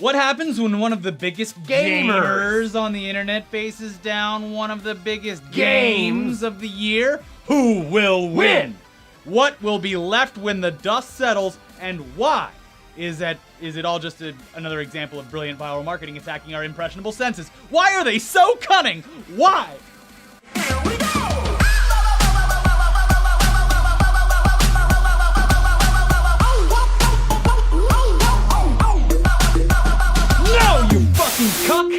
What happens when one of the biggest gamers on the internet faces down one of the biggest games of the year? Who will win? What will be left when the dust settles, and why? Is it all just another example of brilliant viral marketing attacking our impressionable senses? Why are they so cunning? Why? Here we go! No, you fucking cuck!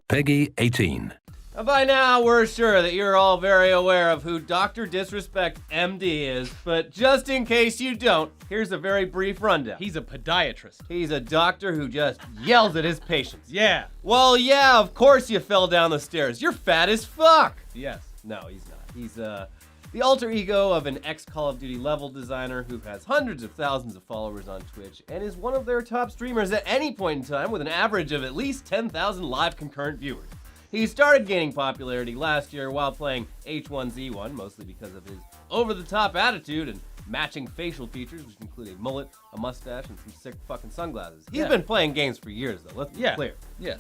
Peggy 18. By now, we're sure that you're all very aware of who Dr. Disrespect MD is, but just in case you don't, here's a very brief rundown. He's a podiatrist. He's a doctor who just yells at his patients. Yeah. Well, yeah, of course you fell down the stairs. You're fat as fuck. Yes. No, he's not. He's the alter ego of an ex-Call of Duty level designer who has hundreds of thousands of followers on Twitch and is one of their top streamers at any point in time with an average of at least 10,000 live concurrent viewers. He started gaining popularity last year while playing H1Z1, mostly because of his over-the-top attitude and matching facial features, which include a mullet, a mustache, and some sick fucking sunglasses. He's been playing games for years, though, let's be clear. Yes.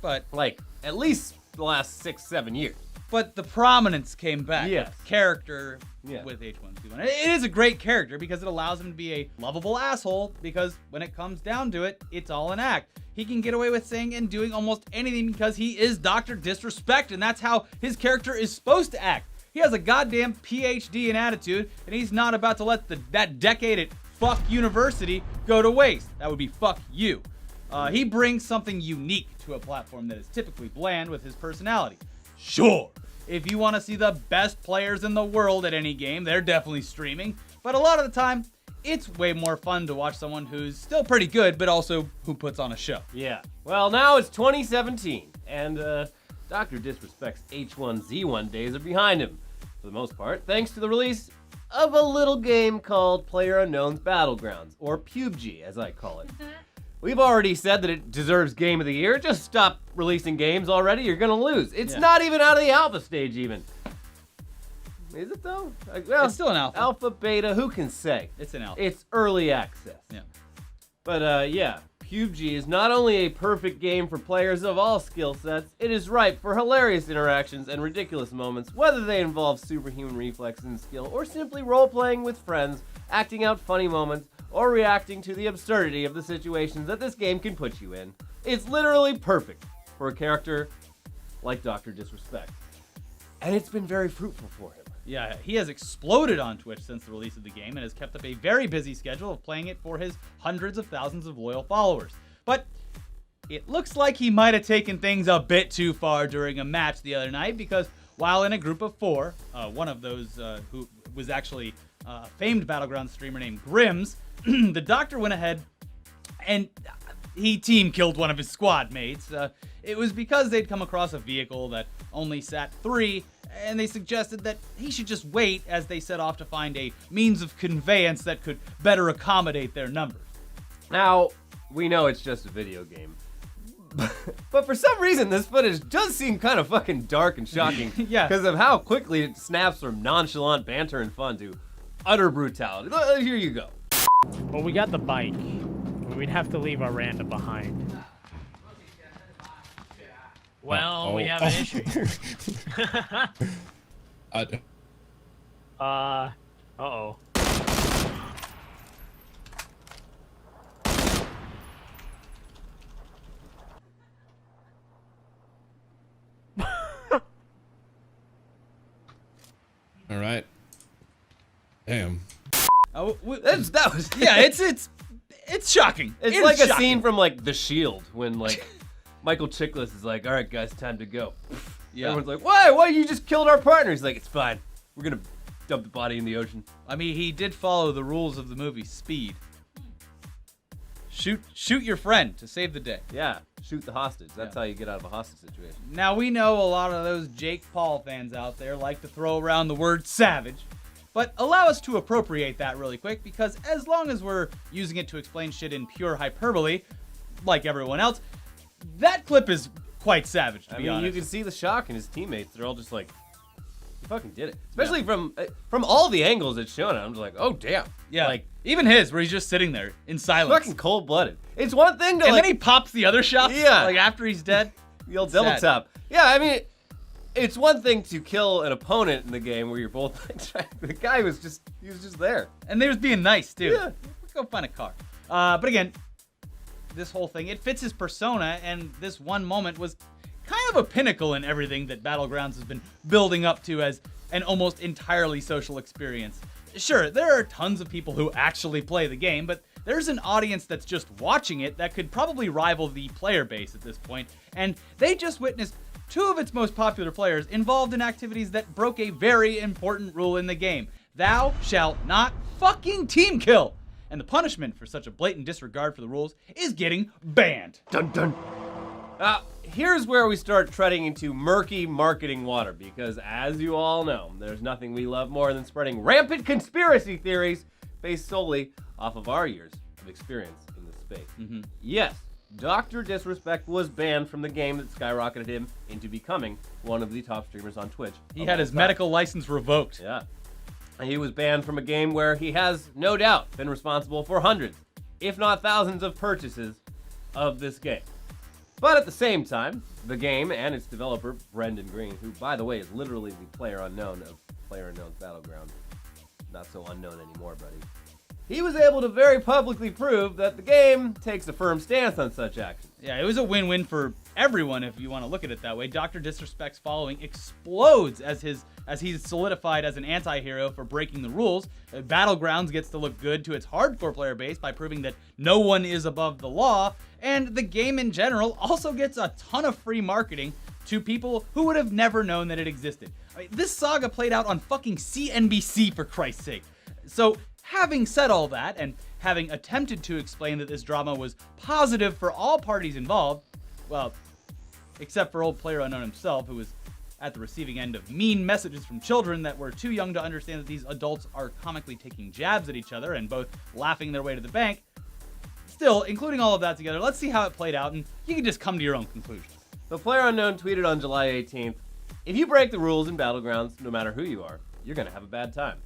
But Like, at least the last 6-7 years. But the prominence came back. Yes. Character Yeah. with H1Z1. It is a great character because it allows him to be a lovable asshole, because when it comes down to it, it's all an act. He can get away with saying and doing almost anything because he is Dr. Disrespect, and that's how his character is supposed to act. He has a goddamn PhD in attitude, and he's not about to let that decade at fuck university go to waste. That would be fuck you. He brings something unique to a platform that is typically bland with his personality. Sure, if you want to see the best players in the world at any game, they're definitely streaming, but a lot of the time, it's way more fun to watch someone who's still pretty good, but also who puts on a show. Yeah. Well, now it's 2017, and Dr. Disrespect's H1Z1 days are behind him, for the most part, thanks to the release of a little game called PlayerUnknown's Battlegrounds, or T.U.G.S, as I call it. We've already said that it deserves Game of the Year. Just stop releasing games already, you're gonna lose. It's not even out of the alpha stage, even. Is it, though? Well, It's still an alpha. Alpha, beta, who can say? It's an alpha. It's early access. Yeah. But yeah, T.U.G. is not only a perfect game for players of all skill sets, it is ripe for hilarious interactions and ridiculous moments, whether they involve superhuman reflexes and skill, or simply role-playing with friends, acting out funny moments, or reacting to the absurdity of the situations that this game can put you in. It's literally perfect for a character like Dr. Disrespect. And it's been very fruitful for him. Yeah, he has exploded on Twitch since the release of the game and has kept up a very busy schedule of playing it for his hundreds of thousands of loyal followers. But it looks like he might have taken things a bit too far during a match the other night, because while in a group of 4, one of those who was actually a famed Battlegrounds streamer named Grims, the doctor went ahead and he team killed one of his squad mates. It was because they'd come across a vehicle that only sat 3, and they suggested that he should just wait as they set off to find a means of conveyance that could better accommodate their numbers. Now, we know it's just a video game, but for some reason this footage does seem kind of fucking dark and shocking. Yeah. Because of how quickly it snaps from nonchalant banter and fun to utter brutality. Here you go. Well, we got the bike. We'd have to leave our random behind. Well, we have an issue. Uh-oh. All right. Damn. Oh, That was yeah, it's shocking. It's It like is a shocking. scene from like The Shield when like Michael Chiklis is like, "All right, guys, time to go." Yeah. Everyone's like, "Why? Why you just killed our partner?" He's like, "It's fine. We're gonna dump the body in the ocean." I mean, he did follow the rules of the movie Speed. Shoot your friend to save the day. Yeah, shoot the hostage. That's how you get out of a hostage situation. Now, we know a lot of those Jake Paul fans out there like to throw around the word savage, but allow us to appropriate that really quick, because as long as we're using it to explain shit in pure hyperbole, like everyone else, that clip is quite savage, to be honest. You can see the shock in his teammates. They're all just like, fucking did it. Especially from all the angles it's shown. I'm just like, oh damn. Yeah. Like even his, where he's just sitting there in silence. fucking cold-blooded. It's one thing to and like. then he pops the other shots. Yeah. Like after he's dead. The old double Sad. tap. Yeah, I mean, it's one thing to kill an opponent in the game where you're both like trying. The guy was just there. And they was being nice too. Yeah. Go find a car. But again, this whole thing, it fits his persona, and this one moment was kind of a pinnacle in everything that Battlegrounds has been building up to as an almost entirely social experience. Sure, there are tons of people who actually play the game, but there's an audience that's just watching it that could probably rival the player base at this point, and they just witnessed two of its most popular players involved in activities that broke a very important rule in the game. Thou shalt not fucking team kill! And the punishment for such a blatant disregard for the rules is getting banned. Dun dun. Here's where we start treading into murky marketing water because, as you all know, there's nothing we love more than spreading rampant conspiracy theories based solely off of our years of experience in this space. Yes, Dr. Disrespect was banned from the game that skyrocketed him into becoming one of the top streamers on Twitch. He had his medical license revoked. Yeah. And he was banned from a game where he has, no doubt, been responsible for hundreds, if not thousands of purchases of this game. But at the same time, the game and its developer, Brendan Green, who, by the way, is literally the PlayerUnknown of PlayerUnknown's Battleground. Not so unknown anymore, buddy. He was able to very publicly prove that the game takes a firm stance on such actions. Yeah, it was a win-win for everyone if you want to look at it that way. Dr. Disrespect's following explodes as he's solidified as an anti-hero for breaking the rules. Battlegrounds gets to look good to its hardcore player base by proving that no one is above the law, and the game in general also gets a ton of free marketing to people who would have never known that it existed. I mean, this saga played out on fucking CNBC, for Christ's sake. So, having said all that, and having attempted to explain that this drama was positive for all parties involved, well, except for old PlayerUnknown himself, who was at the receiving end of mean messages from children that were too young to understand that these adults are comically taking jabs at each other and both laughing their way to the bank. Still, including all of that together, let's see how it played out, and you can just come to your own conclusions. So PlayerUnknown tweeted on July 18th, "If you break the rules in Battlegrounds, no matter who you are, you're gonna have a bad time."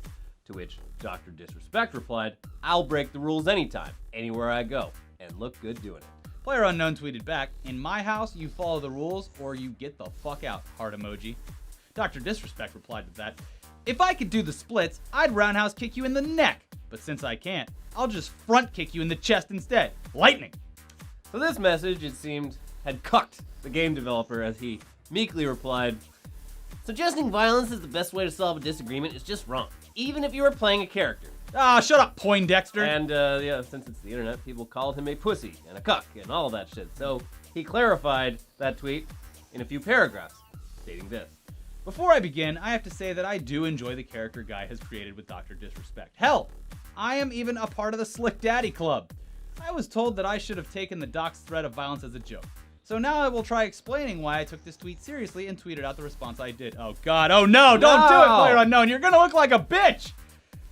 To which Dr. Disrespect replied, "I'll break the rules anytime, anywhere I go, and look good doing it." PlayerUnknown tweeted back, "In my house, you follow the rules or you get the fuck out," heart emoji. Dr. Disrespect replied to that, "If I could do the splits, I'd roundhouse kick you in the neck. But since I can't, I'll just front kick you in the chest instead. Lightning." So this message, it seemed, had cucked the game developer as he meekly replied, "Suggesting violence is the best way to solve a disagreement is just wrong, even if you were playing a character." Ah, shut up, Poindexter. And yeah, since it's the internet, people called him a pussy and a cuck and all that shit. So he clarified that tweet in a few paragraphs, stating this. Before I begin, I have to say that I do enjoy the character Guy has created with Dr. Disrespect. Hell, I am even a part of the Slick Daddy Club. I was told that I should have taken the doc's threat of violence as a joke. So now I will try explaining why I took this tweet seriously and tweeted out the response I did. Oh god, oh no, don't do it, PlayerUnknown. You're gonna look like a bitch.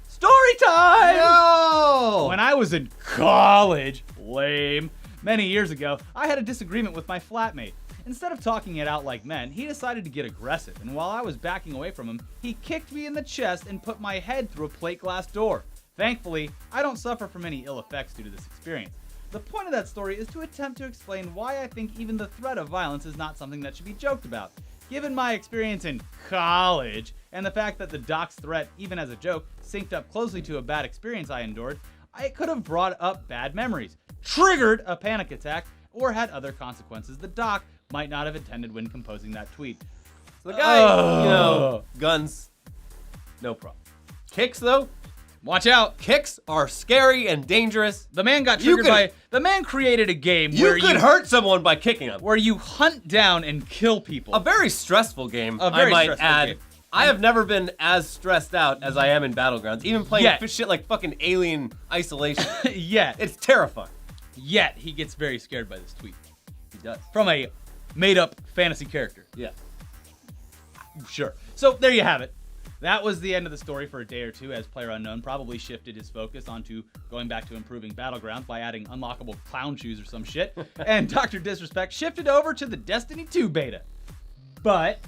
Story time! No! When I was in college, lame, many years ago, I had a disagreement with my flatmate. Instead of talking it out like men, he decided to get aggressive, and while I was backing away from him, he kicked me in the chest and put my head through a plate glass door. Thankfully, I don't suffer from any ill effects due to this experience. The point of that story is to attempt to explain why I think even the threat of violence is not something that should be joked about. Given my experience in college, and the fact that the doc's threat, even as a joke, synced up closely to a bad experience I endured, it could have brought up bad memories, triggered a panic attack, or had other consequences the doc might not have intended when composing that tweet. So the guy, guns, no problem. Kicks, though? Watch out. Kicks are scary and dangerous. The man got triggered the man created a game where you could hurt someone by kicking them. Where you hunt down and kill people. A very stressful game, A very I might stressful add. game. I have never been as stressed out as I am in Battlegrounds, even playing shit like fucking Alien Isolation. Yet. It's terrifying. Yet, he gets very scared by this tweet. He does. From a made-up fantasy character. Yeah. Sure. So, there you have it. That was the end of the story for a day or two, as PlayerUnknown probably shifted his focus onto going back to improving Battlegrounds by adding unlockable clown shoes or some shit. And Dr. Disrespect shifted over to the Destiny 2 beta. But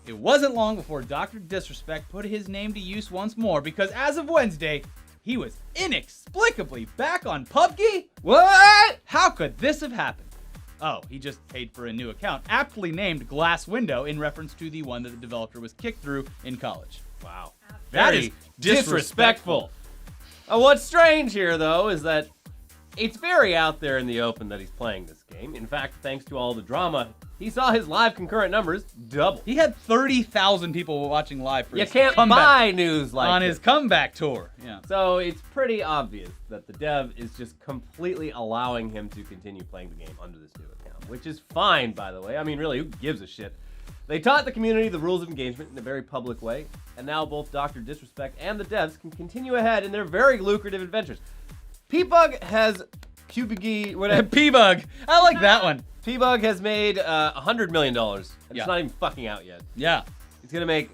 it wasn't long before Dr. Disrespect put his name to use once more because as of Wednesday, he was inexplicably back on PUBG? What? How could this have happened? Oh, he just paid for a new account, aptly named Glass Window in reference to the one that the developer was kicked through in college. Wow. That Very is disrespectful. What's strange here, though, is that it's very out there in the open that he's playing this game. In fact, thanks to all the drama, he saw his live concurrent numbers double. He had 30,000 people watching live for You his can't comeback buy news like on this. his comeback tour. Yeah. So it's pretty obvious that the dev is just completely allowing him to continue playing the game under this new account, which is fine, by the way. I mean, really, who gives a shit? They taught the community the rules of engagement in a very public way, and now both Dr. Disrespect and the devs can continue ahead in their very lucrative adventures. P-Bug has whatever. P-Bug. I like that one. P-Bug has made $100 million, and Yeah. it's not even fucking out yet. Yeah. It's gonna make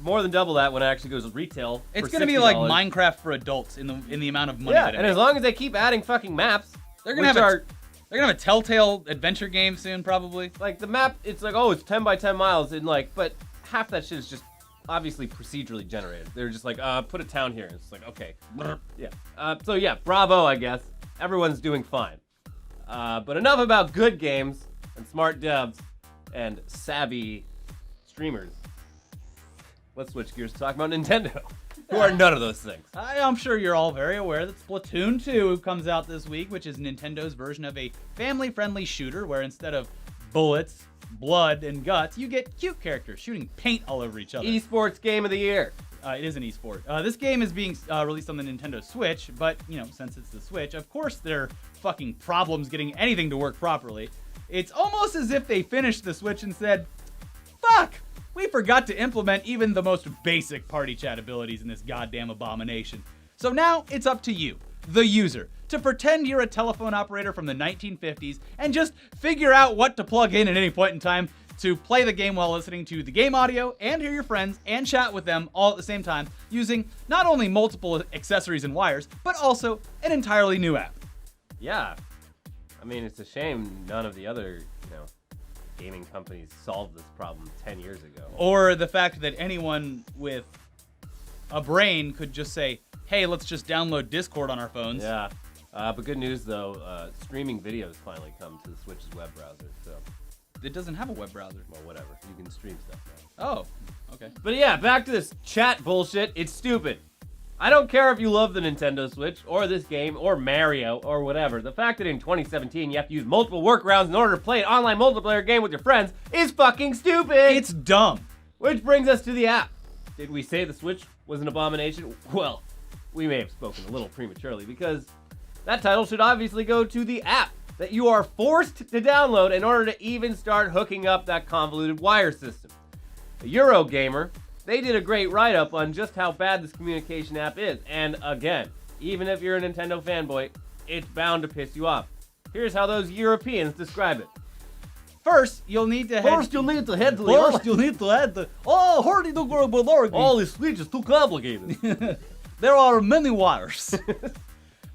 more than double that when it actually goes retail. It's for gonna be like $60. Minecraft for adults in the amount of money Yeah, that it and as makes. long as they keep adding fucking maps, They're gonna which have are They're gonna have a Telltale adventure game soon, probably. like the map. It's like, oh, it's 10 by 10 miles, and like, but half that shit is just obviously procedurally generated. They're just like, put a town here. It's like, okay, yeah. So yeah, bravo, I guess. Everyone's doing fine. But enough about good games and smart devs and savvy streamers. Let's switch gears to talk about Nintendo, who are none of those things. I'm sure you're all very aware that Splatoon 2 comes out this week, which is Nintendo's version of a family-friendly shooter where instead of bullets, blood, and guts, you get cute characters shooting paint all over each other. Esports game of the year. It is an esport. This game is being released on the Nintendo Switch, but, you know, since it's the Switch, of course there are fucking problems getting anything to work properly. It's almost as if they finished the Switch and said, fuck! We forgot to implement even the most basic party chat abilities in this goddamn abomination. So now it's up to you, the user, to pretend you're a telephone operator from the 1950s and just figure out what to plug in at any point in time to play the game while listening to the game audio and hear your friends and chat with them all at the same time using not only multiple accessories and wires, but also an entirely new app. Yeah. I mean, it's a shame none of the other, gaming companies solved this problem 10 years ago. Or the fact that anyone with a brain could just say, hey, let's just download Discord on our phones. Yeah. But good news, though, streaming videos finally come to the Switch's web browser, so, It doesn't have a web browser. well, whatever. You can stream stuff now. Oh, okay. But yeah, back to this chat bullshit. It's stupid. I don't care if you love the Nintendo Switch, or this game, or Mario, or whatever. The fact that in 2017 you have to use multiple workarounds in order to play an online multiplayer game with your friends is fucking stupid! It's dumb. Which brings us to the app. Did we say the Switch was an abomination? Well, we may have spoken a little prematurely, because that title should obviously go to the app that you are forced to download in order to even start hooking up that convoluted wire system. The Eurogamer, they did a great write-up on just how bad this communication app is, and again, even if you're a Nintendo fanboy, it's bound to piss you off. Here's how those Europeans describe it. First, you'll need to head... First, you'll need to head to the... Oh, hurry to go All this Switch is too complicated. There are many wires.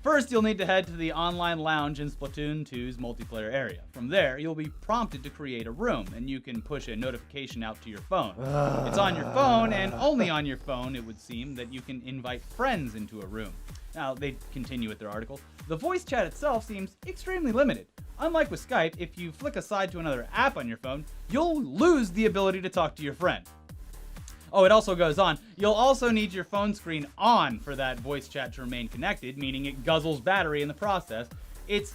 First, you'll need to head to the online lounge in Splatoon 2's multiplayer area. From there, you'll be prompted to create a room, and you can push a notification out to your phone. It's on your phone, and only on your phone, it would seem, that you can invite friends into a room. Now, they continue with their article. The voice chat itself seems extremely limited. Unlike with Skype, if you flick aside to another app on your phone, you'll lose the ability to talk to your friend. Oh, it also goes on. You'll also need your phone screen on for that voice chat to remain connected, meaning it guzzles battery in the process. It's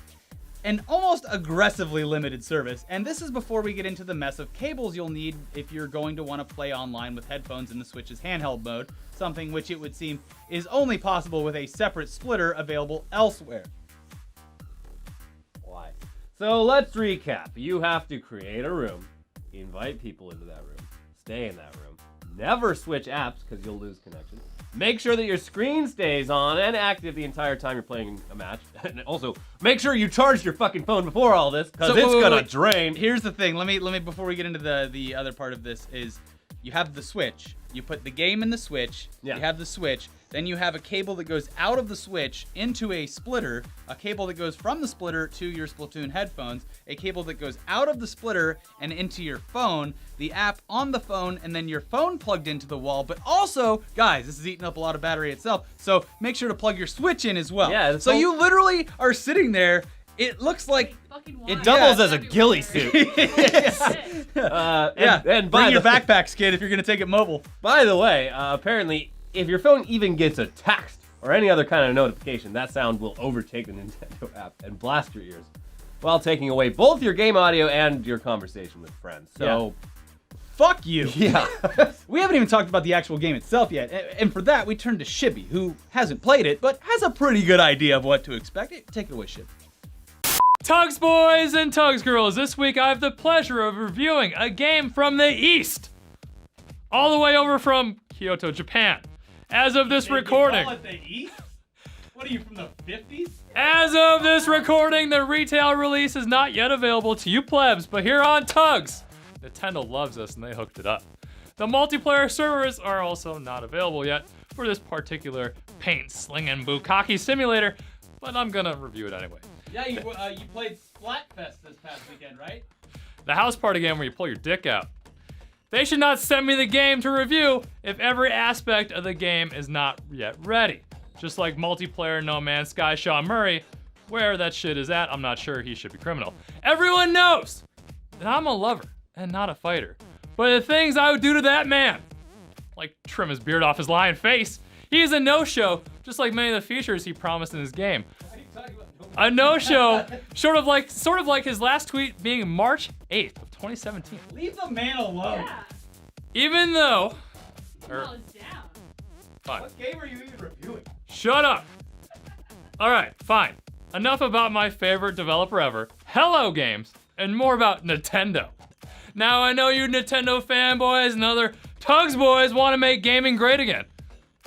an almost aggressively limited service, and this is before we get into the mess of cables you'll need if you're going to want to play online with headphones in the Switch's handheld mode, something which it would seem is only possible with a separate splitter available elsewhere. Why? So let's recap. You have to create a room, invite people into that room, stay in that room, never switch apps because you'll lose connection, make sure that your screen stays on and active the entire time you're playing a match, and also make sure you charge your fucking phone before all this because it's gonna drain. Here's the thing. Let me before we get into the other part of this is you have the Switch. You put the game in the Switch. Yeah. You have the Switch. Then you have a cable that goes out of the Switch into a splitter, a cable that goes from the splitter to your Splatoon headphones, a cable that goes out of the splitter and into your phone, the app on the phone, and then your phone plugged into the wall. But also, guys, this is eating up a lot of battery itself, so make sure to plug your Switch in as well. Yeah, so you literally are sitting there. It looks like it doubles as a ghillie suit. And bring your backpacks, kid, if you're gonna take it mobile. By the way, apparently, if your phone even gets a text or any other kind of notification, that sound will overtake the Nintendo app and blast your ears, while taking away both your game audio and your conversation with friends. So, fuck you. Yeah. We haven't even talked about the actual game itself yet, and for that, we turn to Shibby, who hasn't played it, but has a pretty good idea of what to expect. Take it away, Shibby. T.U.G.S boys and T.U.G.S girls, this week I have the pleasure of reviewing a game from the East. All the way over from Kyoto, Japan. As of this recording. You call it the East? What are you, from the 50s? As of this recording, the retail release is not yet available to you plebs, but here on T.U.G.S, Nintendo loves us and they hooked it up. The multiplayer servers are also not available yet for this particular paint-slinging bukkake simulator, but I'm gonna review it anyway. Yeah, you played Splatfest this past weekend, right? The house party game where you pull your dick out. They should not send me the game to review if every aspect of the game is not yet ready. Just like multiplayer No Man's Sky Sean Murray, where that shit is at, I'm not sure he should be criminal. Everyone knows that I'm a lover and not a fighter. But the things I would do to that man, like trim his beard off his lion face, he is a no-show, just like many of the features he promised in his game. A no-show, sort of like his last tweet being March 8th of 2017. Leave the man alone. Yeah. Even though... Well, it's down. Fine. What game are you even reviewing? Shut up. All right, fine. Enough about my favorite developer ever, Hello Games, and more about Nintendo. Now I know you Nintendo fanboys and other T.U.G.S boys want to make gaming great again.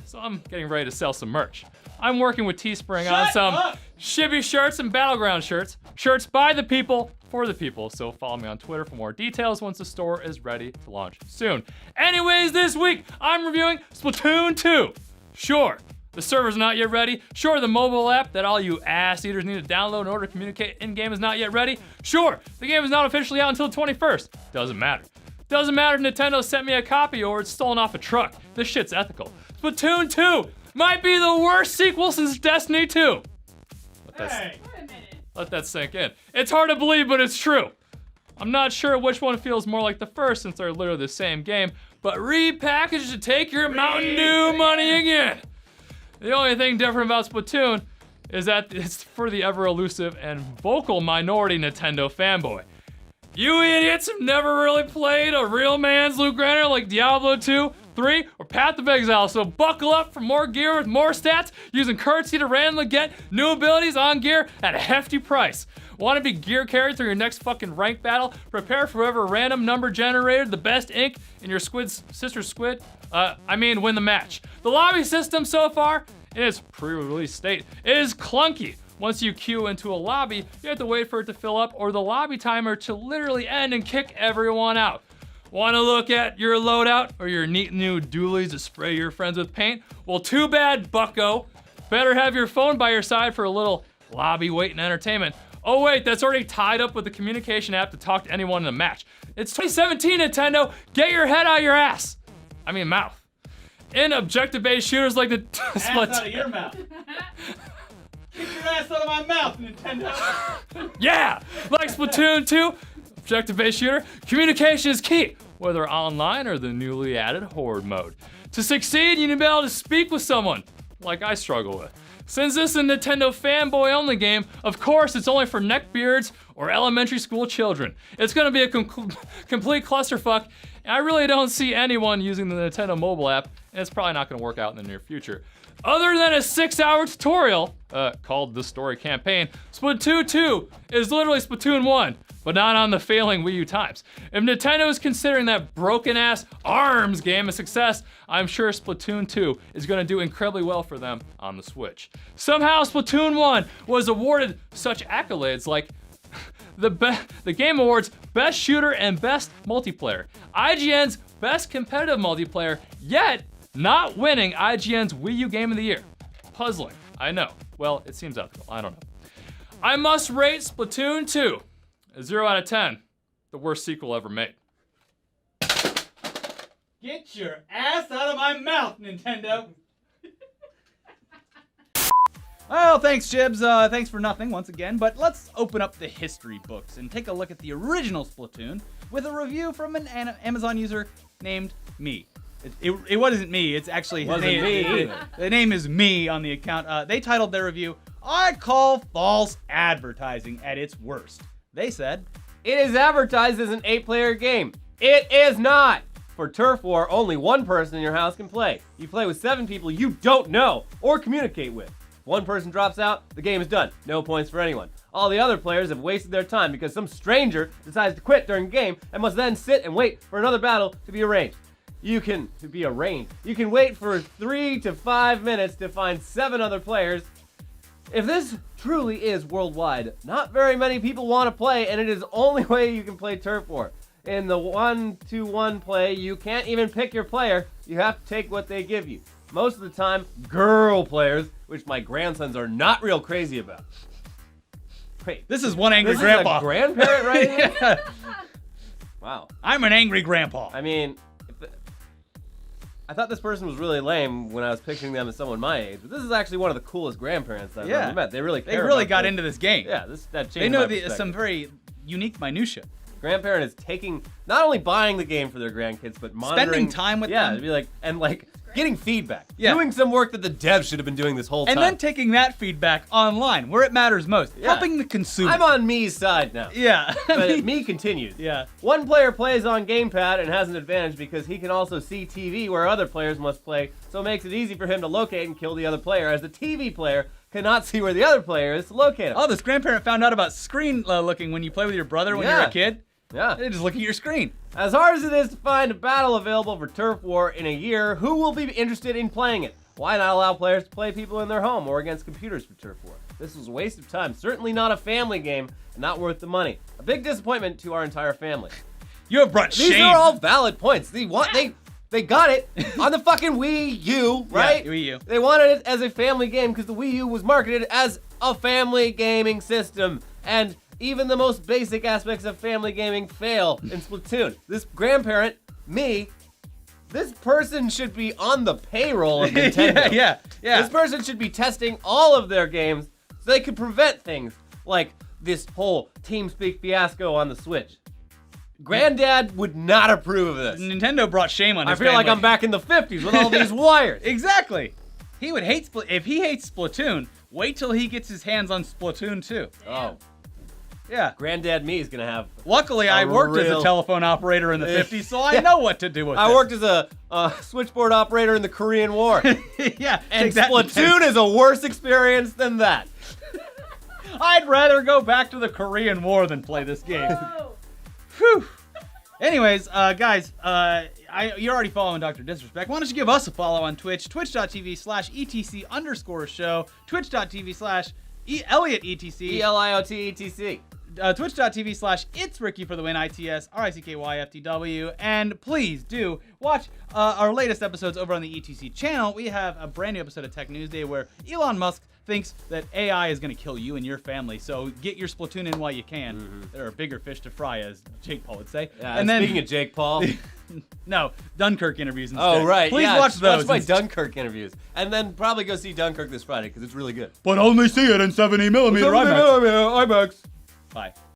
So I'm getting ready to sell some merch. I'm working with Teespring on some Shibby shirts and Battleground shirts. Shirts by the people, for the people. So follow me on Twitter for more details once the store is ready to launch soon. Anyways, this week, I'm reviewing Splatoon 2. Sure, the server's not yet ready. Sure, the mobile app that all you ass eaters need to download in order to communicate in-game is not yet ready. Sure, the game is not officially out until the 21st. Doesn't matter. Doesn't matter if Nintendo sent me a copy or it's stolen off a truck. This shit's ethical. Splatoon 2 might be the worst sequel since Destiny 2. Hey. Wait a minute. Let that sink in. It's hard to believe, but it's true. I'm not sure which one feels more like the first since they're literally the same game, but repackaged to take your Mountain Dew money again. The only thing different about Splatoon is that it's for the ever elusive and vocal minority Nintendo fanboy. You idiots have never really played a real man's Loot Granator like Diablo 2, 3, or Path of Exile, so buckle up for more gear with more stats, using currency to randomly get new abilities on gear at a hefty price. Want to be gear carried through your next fucking rank battle? Prepare for whoever random number generated the best ink in your sister squid. Win the match. The lobby system so far, in its pre-release state, is clunky. Once you queue into a lobby, you have to wait for it to fill up or the lobby timer to literally end and kick everyone out. Want to look at your loadout or your neat new dualies to spray your friends with paint? Well, too bad, bucko. Better have your phone by your side for a little lobby wait and entertainment. Oh wait, that's already tied up with the communication app to talk to anyone in a match. It's 2017, Nintendo. Get your head out of your ass. I mean mouth. In objective-based shooters like the Ass out of your mouth. Get your ass out of my mouth, Nintendo. Yeah, like Splatoon 2, objective-based shooter, communication is key, whether online or the newly added Horde mode. To succeed, you need to be able to speak with someone, like I struggle with. Since this is a Nintendo fanboy-only game, of course it's only for neckbeards or elementary school children. It's gonna be a complete clusterfuck, and I really don't see anyone using the Nintendo mobile app, and it's probably not gonna work out in the near future. Other than a 6-hour tutorial, called The Story Campaign, Splatoon 2 is literally Splatoon 1, but not on the failing Wii U times. If Nintendo is considering that broken-ass ARMS game a success, I'm sure Splatoon 2 is gonna do incredibly well for them on the Switch. Somehow Splatoon 1 was awarded such accolades like the Game Awards Best Shooter and Best Multiplayer, IGN's Best Competitive Multiplayer, yet not winning IGN's Wii U Game of the Year. Puzzling, I know. Well, it seems ethical, I don't know. I must rate Splatoon 2 a 0 out of 10. The worst sequel ever made. Get your ass out of my mouth, Nintendo. Well, thanks, Jibs. Thanks for nothing once again. But let's open up the history books and take a look at the original Splatoon with a review from an Amazon user named Me. It wasn't me. It's actually his Wasn't name. me. The name is Me on the account. They titled their review, "I call false advertising at its worst." They said, It is advertised as an 8-player game. It is not. For Turf War, only one person in your house can play. You play with 7 people you don't know or communicate with. If one person drops out, the game is done. No points for anyone. All the other players have wasted their time because some stranger decides to quit during the game and must then sit and wait for another battle to be arranged. You can wait for 3 to 5 minutes to find 7 other players. If this truly is worldwide, not very many people want to play, and it is the only way you can play Turf War. In the 1-to-1 play, you can't even pick your player. You have to take what they give you. Most of the time, girl players, which my grandsons are not real crazy about. Wait, "This is one angry this grandpa." is a grandparent right here? Yeah. Wow. I'm an angry grandpa. I mean, I thought this person was really lame when I was picturing them as someone my age, but this is actually one of the coolest grandparents I've ever met. They really care. They really about got this. into this game. Yeah, that changed They know my perspective. some very unique minutia. Grandparent is taking, not only buying the game for their grandkids, but monitoring. Spending time with yeah, them. to be like, and like getting feedback. Yeah. Doing some work that the devs should have been doing this whole time. And then taking that feedback online, where it matters most. Yeah. Helping the consumer. I'm on Me's side now. Yeah. But Me continues. Yeah. One player plays on gamepad and has an advantage because he can also see TV where other players must play, so it makes it easy for him to locate and kill the other player, as the TV player cannot see where the other player is to locate him. Oh, this grandparent found out about screen looking when you play with your brother when you're Yeah. a kid. Yeah. They just look at your screen. As hard as it is to find a battle available for Turf War in a year, who will be interested in playing it? Why not allow players to play people in their home or against computers for Turf War? This was a waste of time, certainly not a family game, and not worth the money. A big disappointment to our entire family. You have brought These shame. are all valid points. They got it on the fucking Wii U, right? Yeah, Wii U. They wanted it as a family game because the Wii U was marketed as a family gaming system. And even the most basic aspects of family gaming fail in Splatoon. This grandparent, Me, this person should be on the payroll of Nintendo. yeah. This person should be testing all of their games so they could prevent things like this whole TeamSpeak fiasco on the Switch. Granddad would not approve of this. Nintendo brought shame on I his feel like family. I'm back in the 50s with all these wires. Exactly. He would hate if he hates Splatoon, wait till he gets his hands on Splatoon 2. Oh, Yeah. Granddad Me is gonna have. Luckily, I worked as a real- telephone operator in the 50s, so I know what to do with I it. worked as a switchboard operator in the Korean War. Yeah. And take that, Splatoon is a worse experience than that. I'd rather go back to the Korean War than play this game. Whew. Anyways, guys, you're already following Dr. Disrespect. Why don't you give us a follow on Twitch, twitch.tv/etc_show, twitch.tv/ElliotETC, ELIOTETC. twitch.tv/It's Ricky for the win, ITS, RICKYFTW, and please do watch our latest episodes over on the ETC channel. We have a brand new episode of Tech News Day where Elon Musk thinks that AI is going to kill you and your family, so get your Splatoon in while you can. Mm-hmm. There are bigger fish to fry, as Jake Paul would say. Yeah, and then, speaking of Jake Paul. no, Dunkirk interviews instead. Oh, right. Please yeah, watch those. Watch my Dunkirk interviews. And then probably go see Dunkirk this Friday because it's really good. But only see it in 70mm IMAX. IMAX. Bye.